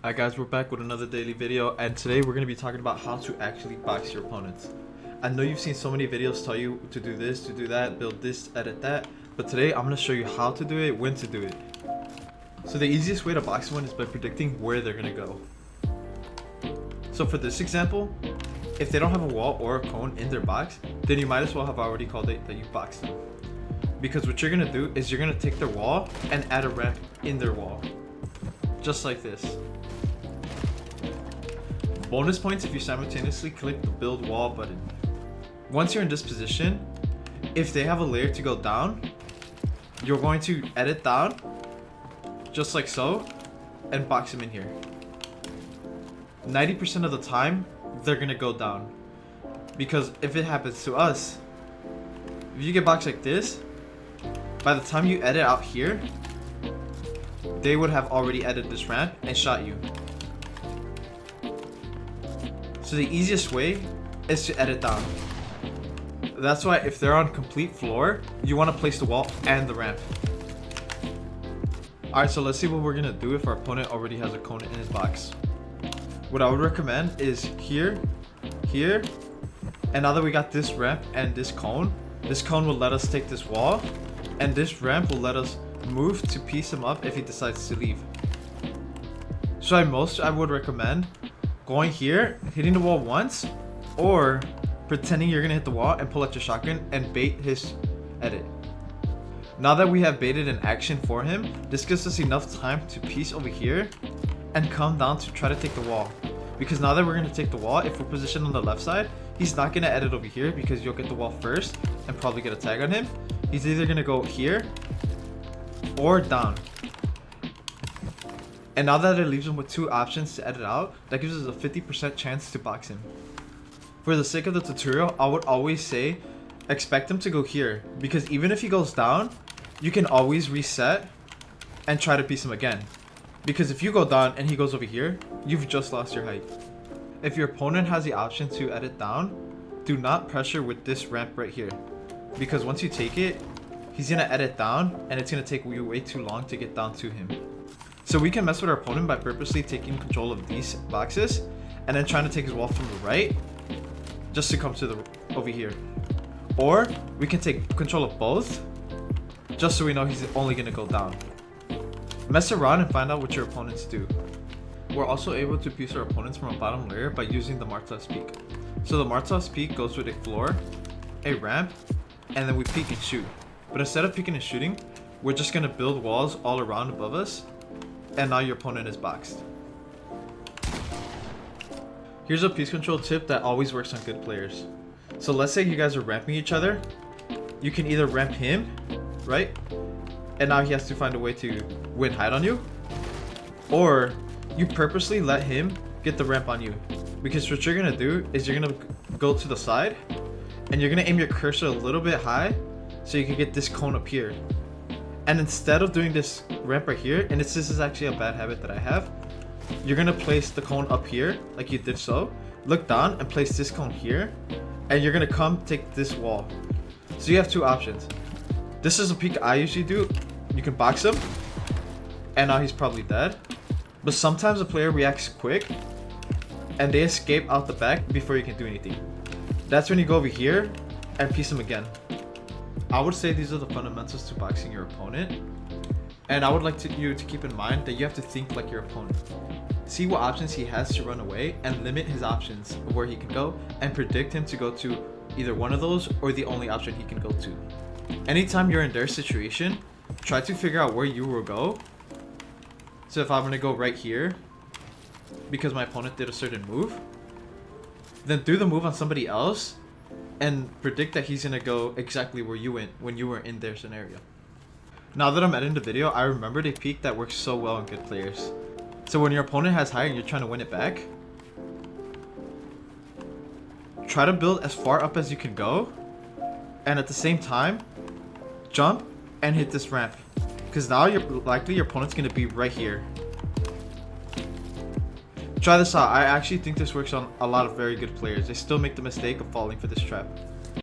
Alright guys, we're back with another daily video, and today we're going to be talking about how to actually box your opponents. I know you've seen so many videos tell you to do this, to do that, build this, edit that, but today I'm going to show you how to do it, when to do it. So the easiest way to box someone is by predicting where they're going to go. So for this example, if they don't have a wall or a cone in their box, then you might as well have already called it that you boxed them. Because what you're going to do is you're going to take their wall and add a ramp in their wall. Just like this. Bonus points if you simultaneously click the build wall button. Once you're in this position, if they have a layer to go down, you're going to edit down, just like so, and box them in here. 90% of the time, they're gonna go down. Because if it happens to us, if you get boxed like this, by the time you edit out here, they would have already edited this ramp and shot you. So the easiest way is to edit down. That's why if they're on complete floor, you want to place the wall and the ramp. Alright, so let's see what we're going to do if our opponent already has a cone in his box. What I would recommend is here, here, and now that we got this ramp and this cone will let us take this wall, and this ramp will let us move to piece him up if he decides to leave. So I would recommend going here, hitting the wall once, or pretending you're gonna hit the wall and pull out your shotgun and bait his edit. Now that we have baited an action for him, this gives us enough time to piece over here and come down to try to take the wall. Because now that we're gonna take the wall, if we're positioned on the left side, he's not gonna edit over here because you'll get the wall first and probably get a tag on him. He's either gonna go here or down. And now that it leaves him with two options to edit out, that gives us a 50% chance to box him. For the sake of the tutorial, I would always say expect him to go here, because even if he goes down, you can always reset and try to piece him again. Because if you go down and he goes over here, you've just lost your height. If your opponent has the option to edit down, do not pressure with this ramp right here, because once you take it, he's gonna edit down and it's gonna take you way too long to get down to him. So we can mess with our opponent by purposely taking control of these boxes and then trying to take his wall from the right just to come to the over here. Or we can take control of both just so we know he's only gonna go down. Mess around and find out what your opponents do. We're also able to piece our opponents from a bottom layer by using the Martel's Peak. So the Martel's Peak goes with a floor, a ramp, and then we peek and shoot. But instead of peeking and shooting, we're just gonna build walls all around above us, and now your opponent is boxed. Here's a piece control tip that always works on good players. So let's say you guys are ramping each other. You can either ramp him, right? And now he has to find a way to win height on you. Or you purposely let him get the ramp on you. Because what you're gonna do is you're gonna go to the side and you're gonna aim your cursor a little bit high so you can get this cone up here. And instead of doing this ramp right here, and this is actually a bad habit that I have, you're gonna place the cone up here, like you did so, look down and place this cone here, and you're gonna come take this wall. So you have two options. This is a peek I usually do. You can box him, and now he's probably dead. But sometimes a player reacts quick, and they escape out the back before you can do anything. That's when you go over here and piece him again. I would say these are the fundamentals to boxing your opponent, and I would like you to keep in mind that you have to think like your opponent. See what options he has to run away and limit his options of where he can go, and predict him to go to either one of those or the only option he can go to. Anytime you're in their situation, try to figure out where you will go. So if I'm going to go right here because my opponent did a certain move, then do the move on somebody else and predict that he's gonna go exactly where you went when you were in their scenario. Now that I'm editing the video, I remembered a peek that works so well on good players. So when your opponent has height and you're trying to win it back, try to build as far up as you can go, and at the same time, jump and hit this ramp. Because now you're likely your opponent's gonna be right here. Try this out. I actually think this works on a lot of very good players. They still make the mistake of falling for this trap.